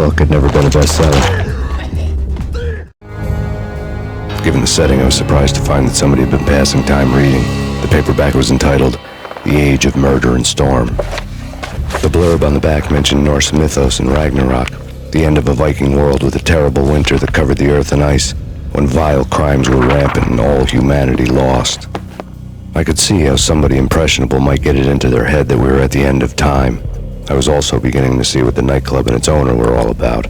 book had never been a bestseller. Given the setting, I was surprised to find that somebody had been passing time reading. The paperback was entitled The Age of Murder and Storm. The blurb on the back mentioned Norse mythos and Ragnarok, the end of a Viking world with a terrible winter that covered the earth in ice, when vile crimes were rampant and all humanity lost. I could see how somebody impressionable might get it into their head that we were at the end of time. I was also beginning to see what the nightclub and its owner were all about.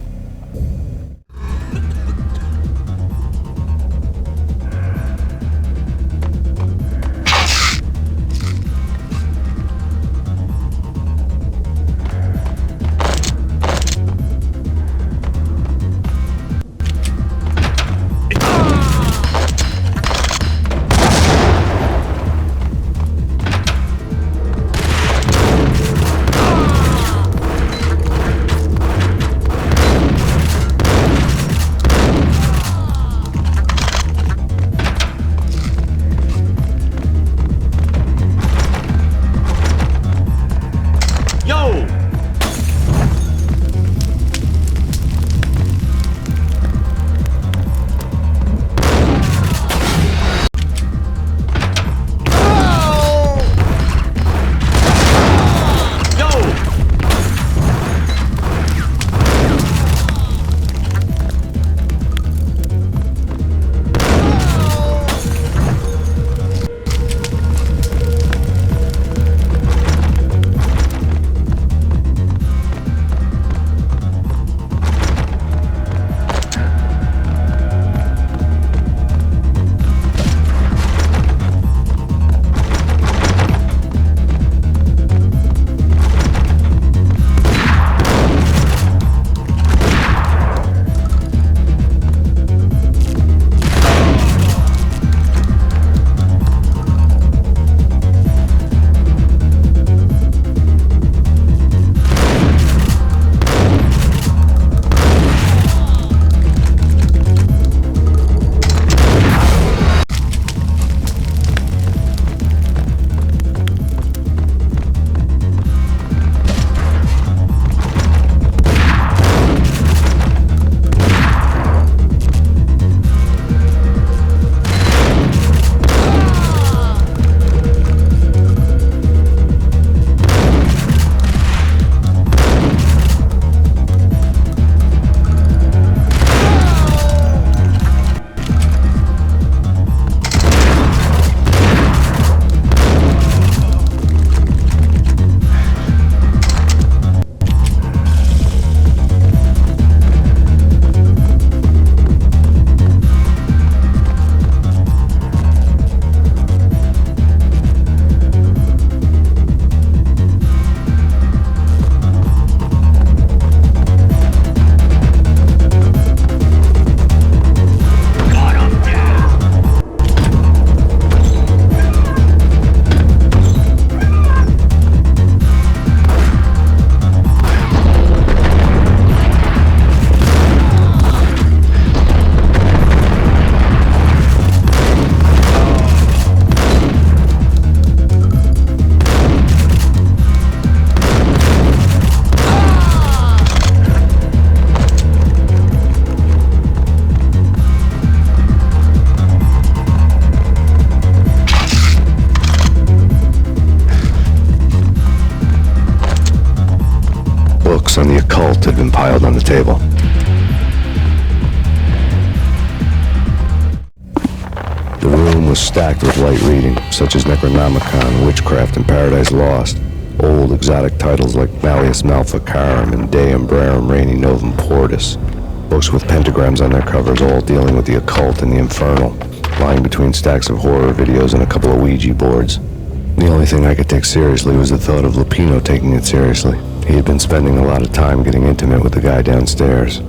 On the occult had been piled on the table. The room was stacked with light reading, such as Necronomicon, Witchcraft, and Paradise Lost. Old exotic titles like Malleus Maleficarum and De Umbrarum Reini Novum Portus. Books with pentagrams on their covers, all dealing with the occult and the infernal, lying between stacks of horror videos and a couple of Ouija boards. The only thing I could take seriously was the thought of Lupino taking it seriously. He had been spending a lot of time getting intimate with the guy downstairs.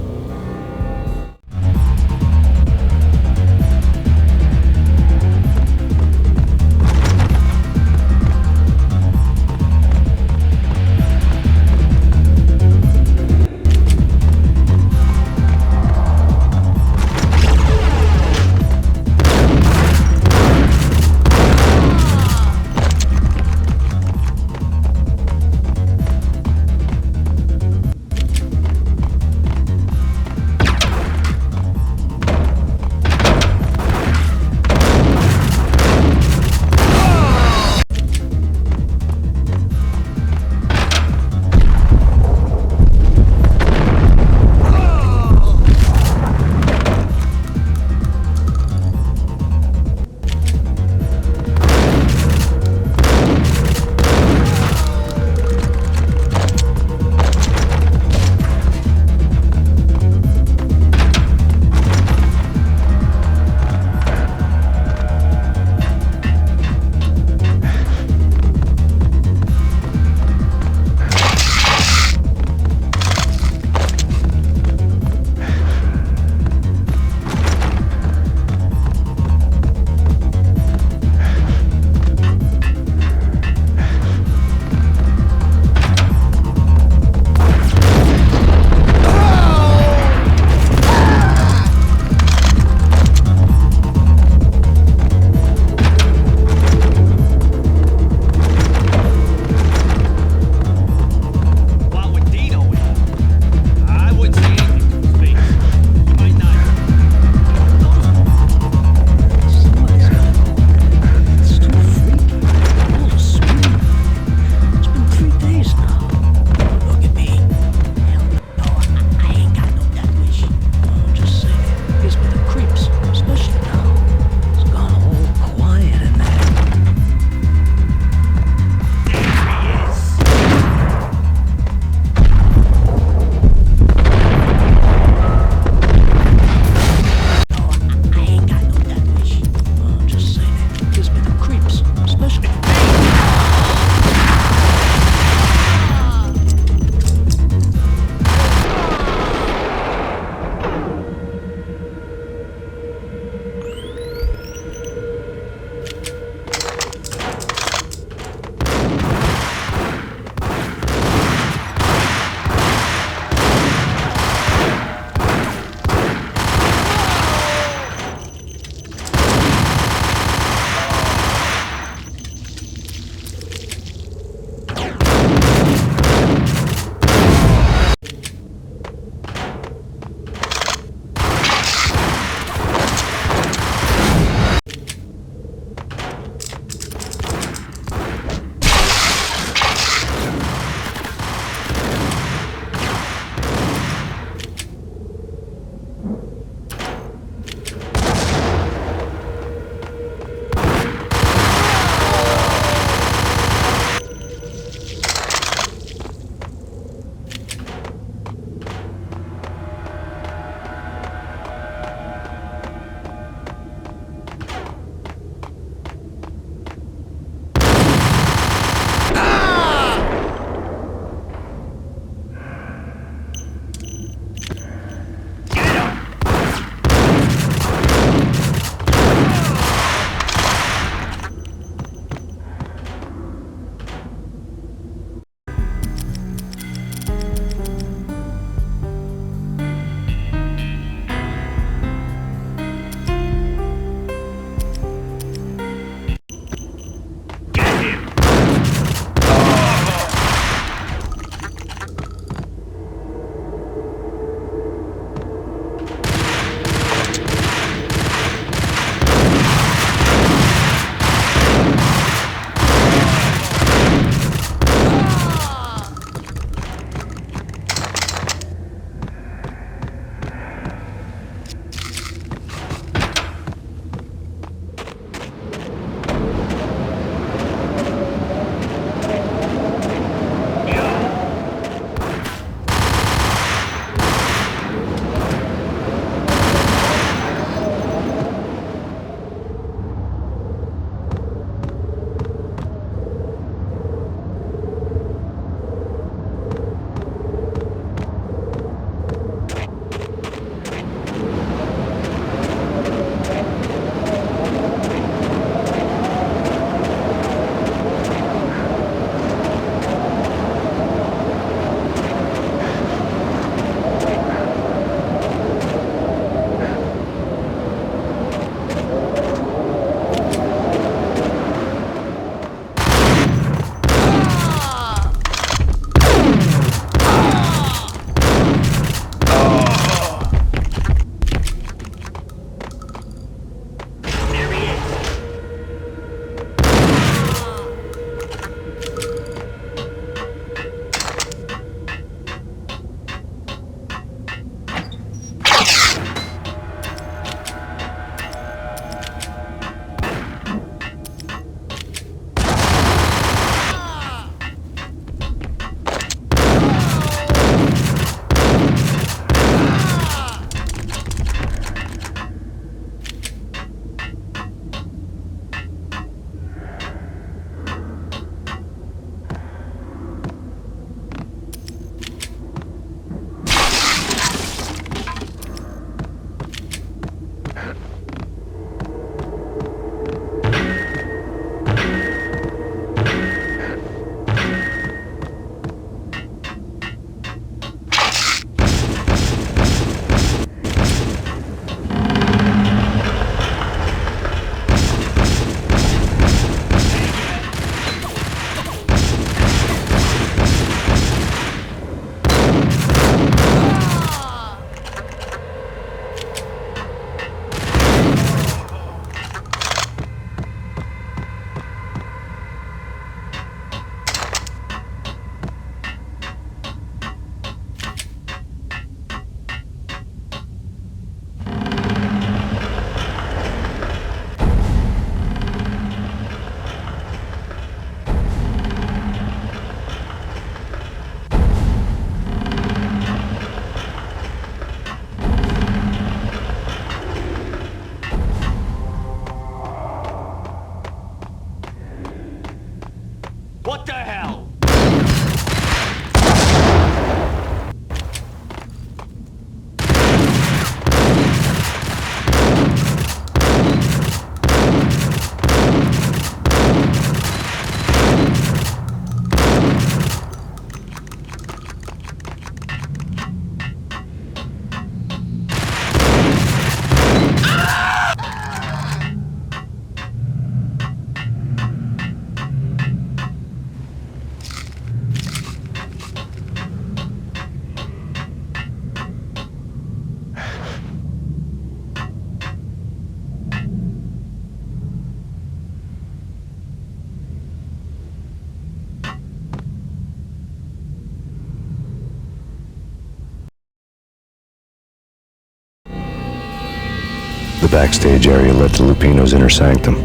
The backstage area led to Lupino's inner sanctum.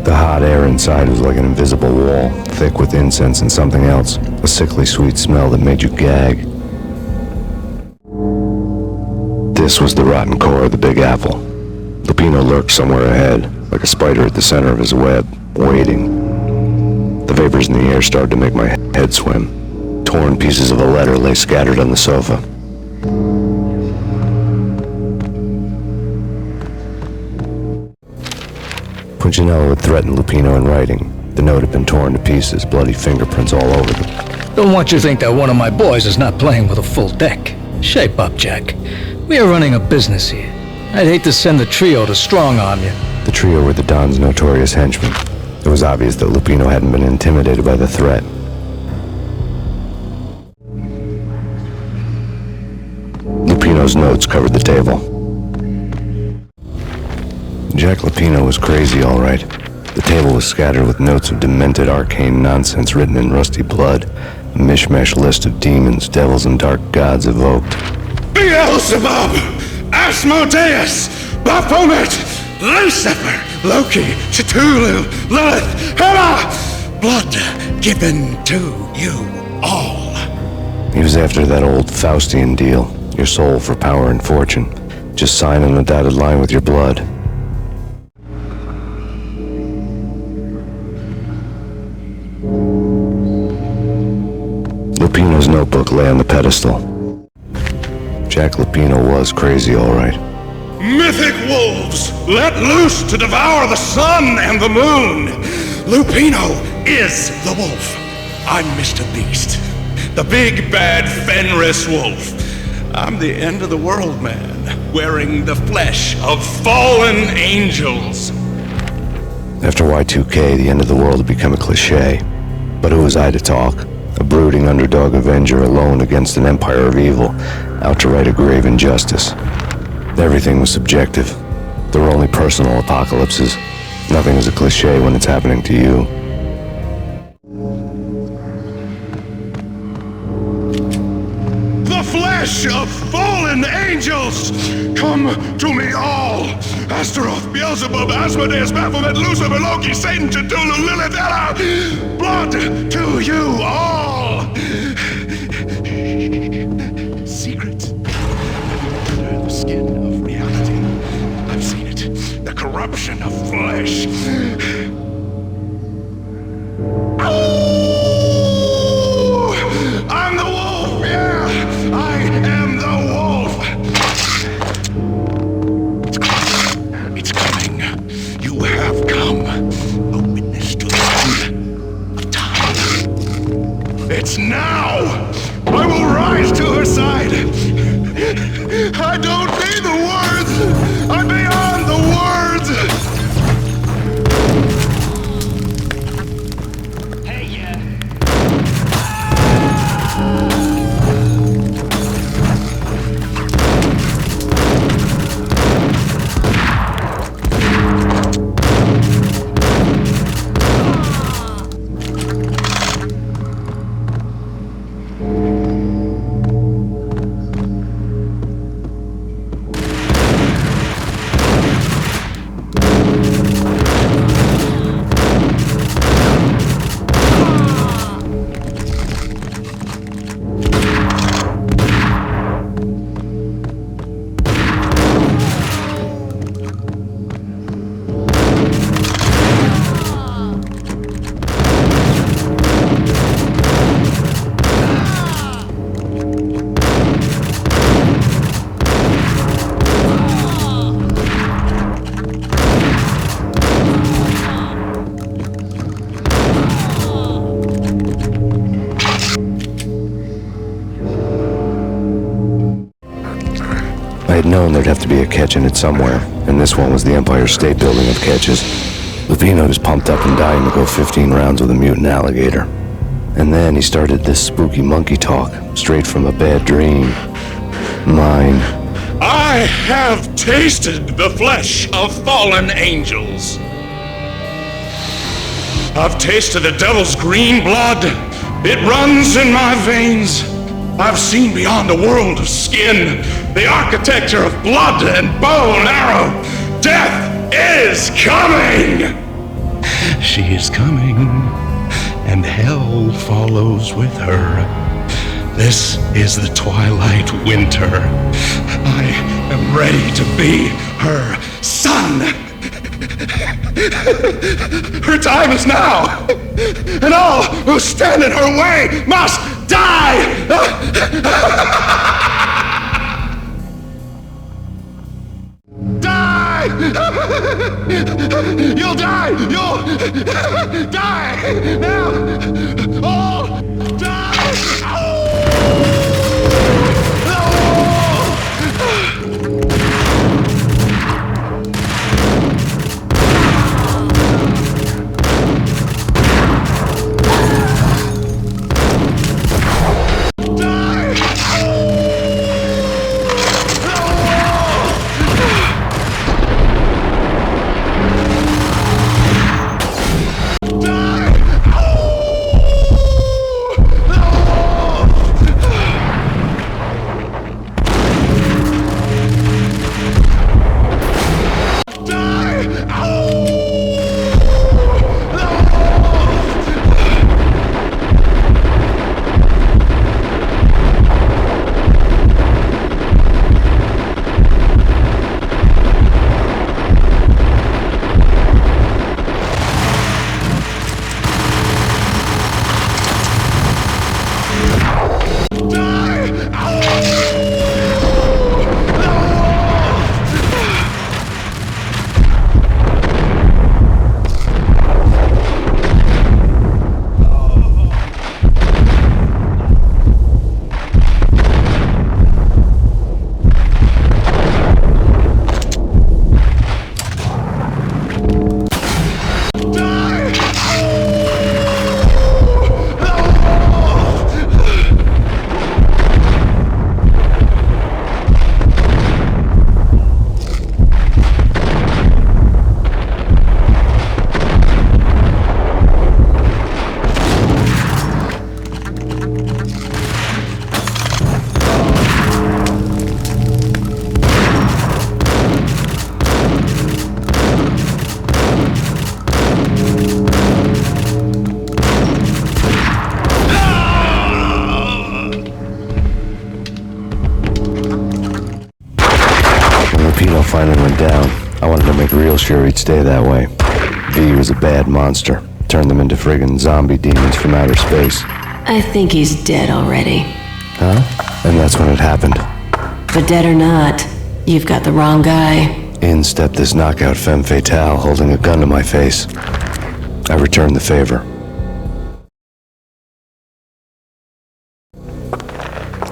The hot air inside was like an invisible wall, thick with incense and something else, a sickly sweet smell that made you gag. This was the rotten core of the Big Apple. Lupino lurked somewhere ahead, like a spider at the center of his web, waiting. The vapors in the air started to make my head swim. Torn pieces of a letter lay scattered on the sofa. Punchinello had threatened Lupino in writing. The note had been torn to pieces, bloody fingerprints all over them. Don't want you to think that one of my boys is not playing with a full deck. Shape up, Jack. We are running a business here. I'd hate to send the trio to strong-arm you. The trio were the Don's notorious henchmen. It was obvious that Lupino hadn't been intimidated by the threat. Lupino's notes covered the table. Jack Lupino was crazy, all right. The table was scattered with notes of demented arcane nonsense written in rusty blood, a mishmash list of demons, devils, and dark gods evoked. Beelzebub, Asmodeus, Baphomet, Lucifer, Loki, Cthulhu, Lilith, Hera, blood given to you all. He was after that old Faustian deal, your soul for power and fortune. Just sign on the dotted line with your blood. Lupino's notebook lay on the pedestal. Jack Lupino was crazy, all right. Mythic wolves, let loose to devour the sun and the moon. Lupino is the wolf. I'm Mr. Beast, the big bad Fenris wolf. I'm the end of the world man, wearing the flesh of fallen angels. After Y2K, the end of the world had become a cliche. But who was I to talk? A brooding underdog avenger alone against an empire of evil, out to right a grave injustice. Everything was subjective. There were only personal apocalypses. Nothing is a cliche when it's happening to you. The flesh of fallen angels! Come to me all! Astaroth, Beelzebub, Asmodeus, Baphomet, Lucifer, Loki, Satan, Cthulhu, Lilith, Hera! Blood to you all! Secret. Under the skin of reality. I've seen it. The corruption of flesh. I'm the wolf, yeah! I am the wolf! It's coming. You have come. A witness to the end of time. It's now! I will rise to her side! I don't need the words! I'm beyond the words! I had known there'd have to be a catch in it somewhere, and this one was the Empire State Building of catches. Lupino was pumped up and dying to go 15 rounds with a mutant alligator. And then he started this spooky monkey talk, straight from a bad dream. Mine. I have tasted the flesh of fallen angels. I've tasted the devil's green blood. It runs in my veins. I've seen beyond the world of skin, the architecture of blood and bow and arrow. Death is coming! She is coming, and hell follows with her. This is the twilight winter. I am ready to be her son. Her time is now, and all who stand in her way must die! Die! You'll die! You'll die! Now! All die! Lupino finally went down, I wanted to make real sure he'd stay that way. V was a bad monster. Turned them into friggin' zombie demons from outer space. I think he's dead already. Huh? And that's when it happened. But dead or not, you've got the wrong guy. In stepped this knockout femme fatale holding a gun to my face. I returned the favor.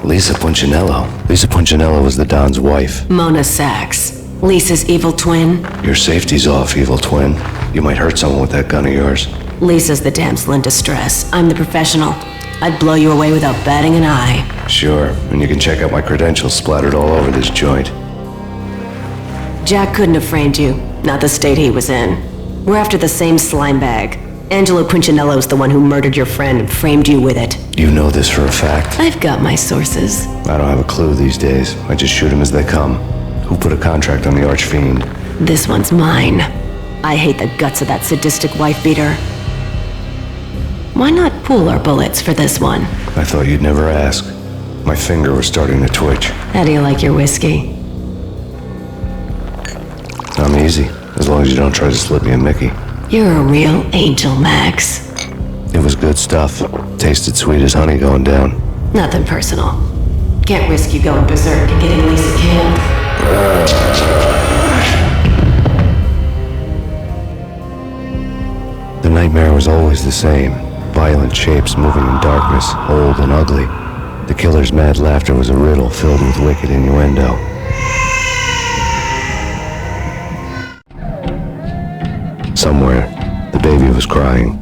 Lisa Punchinello. Lisa Punchinello was the Don's wife. Mona Sachs. Lisa's evil twin. Your safety's off, evil twin. You might hurt someone with that gun of yours. Lisa's the damsel in distress. I'm the professional. I'd blow you away without batting an eye. Sure, and you can check out my credentials splattered all over this joint. Jack couldn't have framed you. Not the state he was in. We're after the same slime bag. Angelo Punchinello's the one who murdered your friend and framed you with it. You know this for a fact. I've got my sources. I don't have a clue these days. I just shoot them as they come. Who put a contract on the archfiend? This one's mine. I hate the guts of that sadistic wife-beater. Why not pool our bullets for this one? I thought you'd never ask. My finger was starting to twitch. How do you like your whiskey? I'm easy, as long as you don't try to slip me a Mickey. You're a real angel, Max. It was good stuff. Tasted sweet as honey going down. Nothing personal. Can't risk you going berserk and getting Lisa killed. The nightmare was always the same. Violent shapes moving in darkness, old and ugly. The killer's mad laughter was a riddle filled with wicked innuendo. Somewhere, the baby was crying.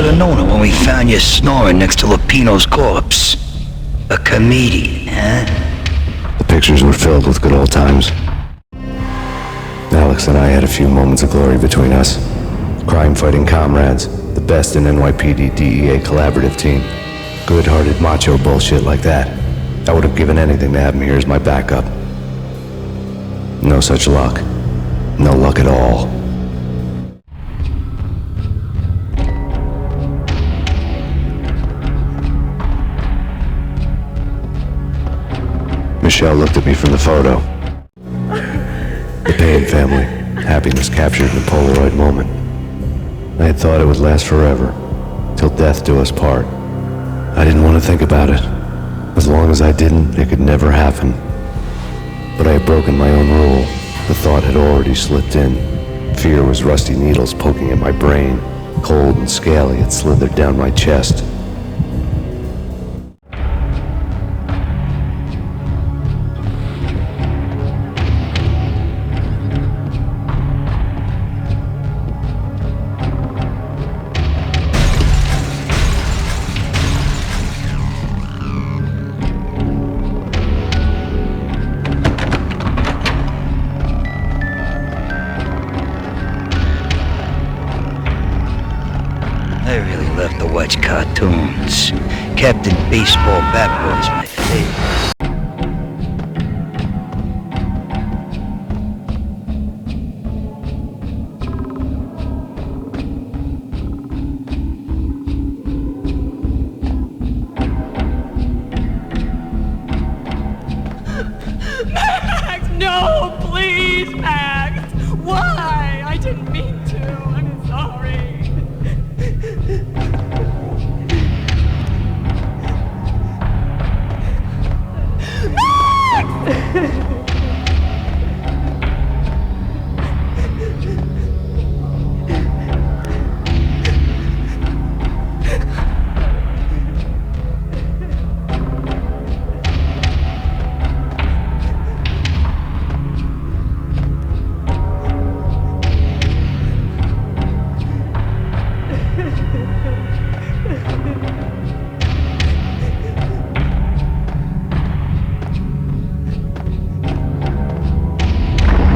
Should've known it when we found you snoring next to Lupino's corpse. A comedian, huh? The pictures were filled with good old times. Alex and I had a few moments of glory between us. Crime-fighting comrades, the best in NYPD DEA collaborative team. Good-hearted macho bullshit like that. I would have given anything to have him here as my backup. No such luck. No luck at all. Michelle looked at me from the photo. The Payne family, happiness captured in a Polaroid moment. I had thought it would last forever, till death do us part. I didn't want to think about it. As long as I didn't, it could never happen. But I had broken my own rule. The thought had already slipped in. Fear was rusty needles poking at my brain. Cold and scaly, it slithered down my chest. I really love to watch cartoons. Captain Baseball Bat Boy's my favorite. Max, no, please, Max. Why? I didn't mean to. I'm sorry.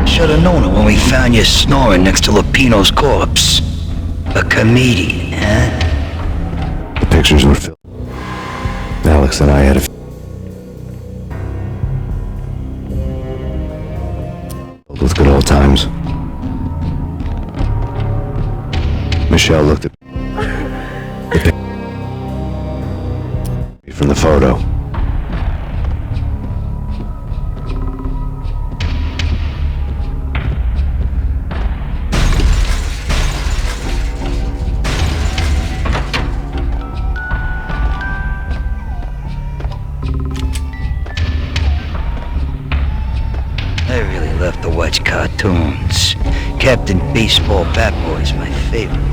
Should've known it when we found you snoring next to Lupino's corpse. A comedian, huh? The pictures were filled. Alex and I had a filled with good old times. Michelle looked at me from the photo. I really love to watch cartoons. Captain Baseball Bat Boy's my favorite.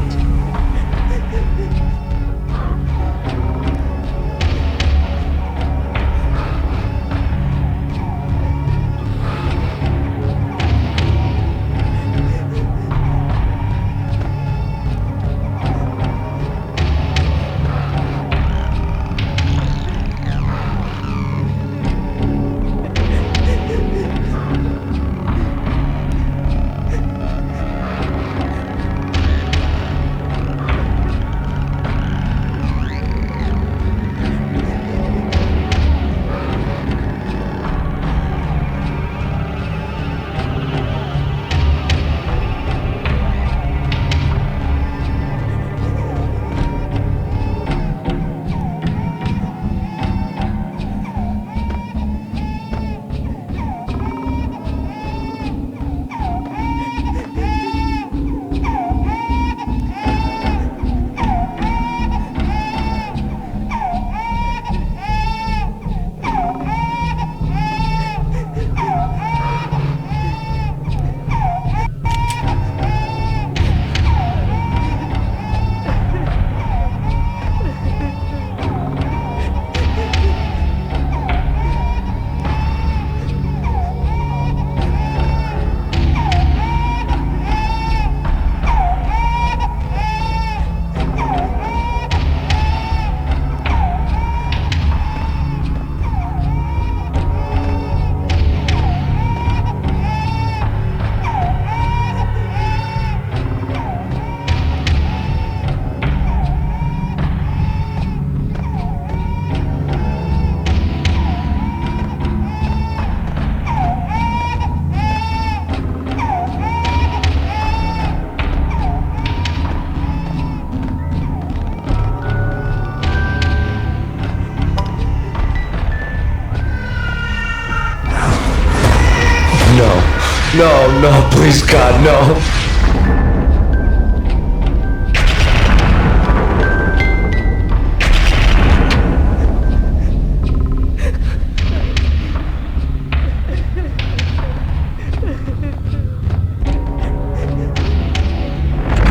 no, please, God, no.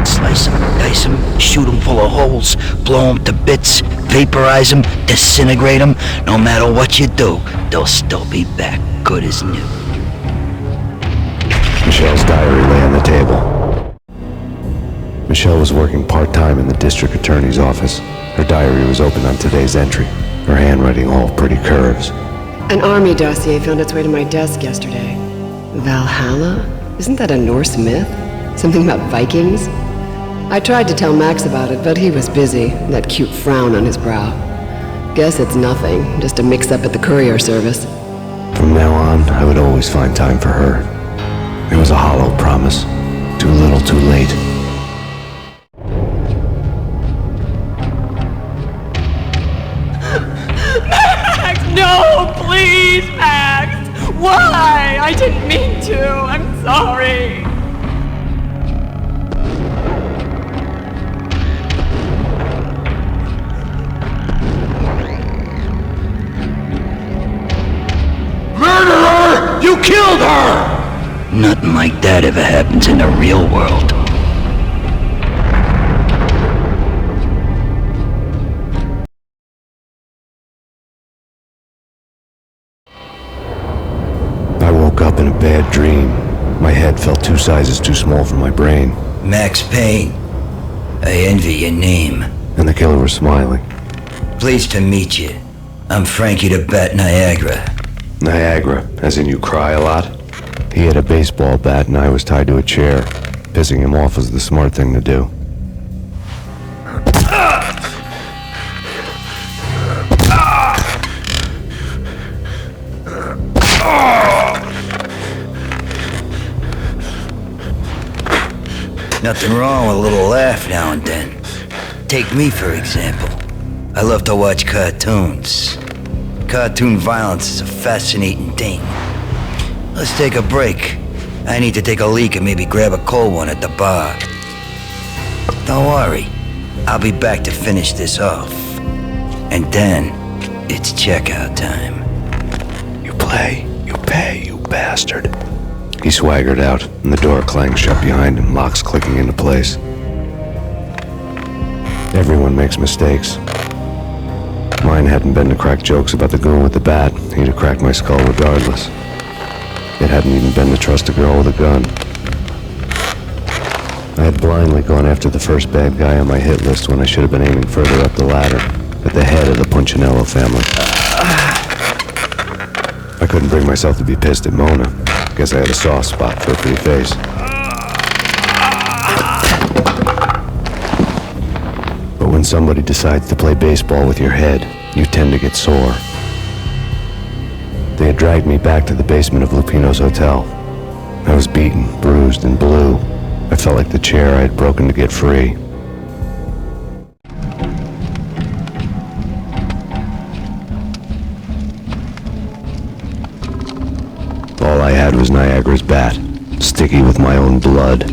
Slice him, dice him, shoot him full of holes, blow him to bits, vaporize him, disintegrate him. No matter what you do, they'll still be back good as new. Michelle's diary lay on the table. Michelle was working part-time in the district attorney's office. Her diary was open on today's entry, her handwriting all pretty curves. An army dossier found its way to my desk yesterday. Valhalla? Isn't that a Norse myth? Something about Vikings? I tried to tell Max about it, but he was busy, that cute frown on his brow. Guess it's nothing, just a mix-up at the courier service. From now on, I would always find time for her. It was a hollow promise. Too little, too late. Max, no, please, Max! Why? I didn't mean to. I'm sorry. Murderer! You killed her! Nothing like that ever happens in the real world. I woke up in a bad dream. My head felt 2 sizes too small for my brain, Max Payne. I envy your name. and the killer was smiling. Pleased to meet you. I'm Frankie the Bat Niagara. Niagara, as in you cry a lot? He had a baseball bat and I was tied to a chair. Pissing him off was the smart thing to do. Nothing wrong with a little laugh now and then. Take me, for example. I love to watch cartoons. Cartoon violence is a fascinating thing. Let's take a break. I need to take a leak and maybe grab a cold one at the bar. Don't worry. I'll be back to finish this off. And then, it's checkout time. You play, you pay, you bastard. He swaggered out, and the door clanged shut behind him, locks clicking into place. Everyone makes mistakes. Mine hadn't been to crack jokes about the goon with the bat. He'd have cracked my skull regardless. It hadn't even been to trust a girl with a gun. I had blindly gone after the first bad guy on my hit list when I should have been aiming further up the ladder, at the head of the Punchinello family. I couldn't bring myself to be pissed at Mona. Guess I had a soft spot for a pretty face. But when somebody decides to play baseball with your head, you tend to get sore. They had dragged me back to the basement of Lupino's hotel. I was beaten, bruised, and blue. I felt like the chair I had broken to get free. All I had was Niagara's bat, sticky with my own blood.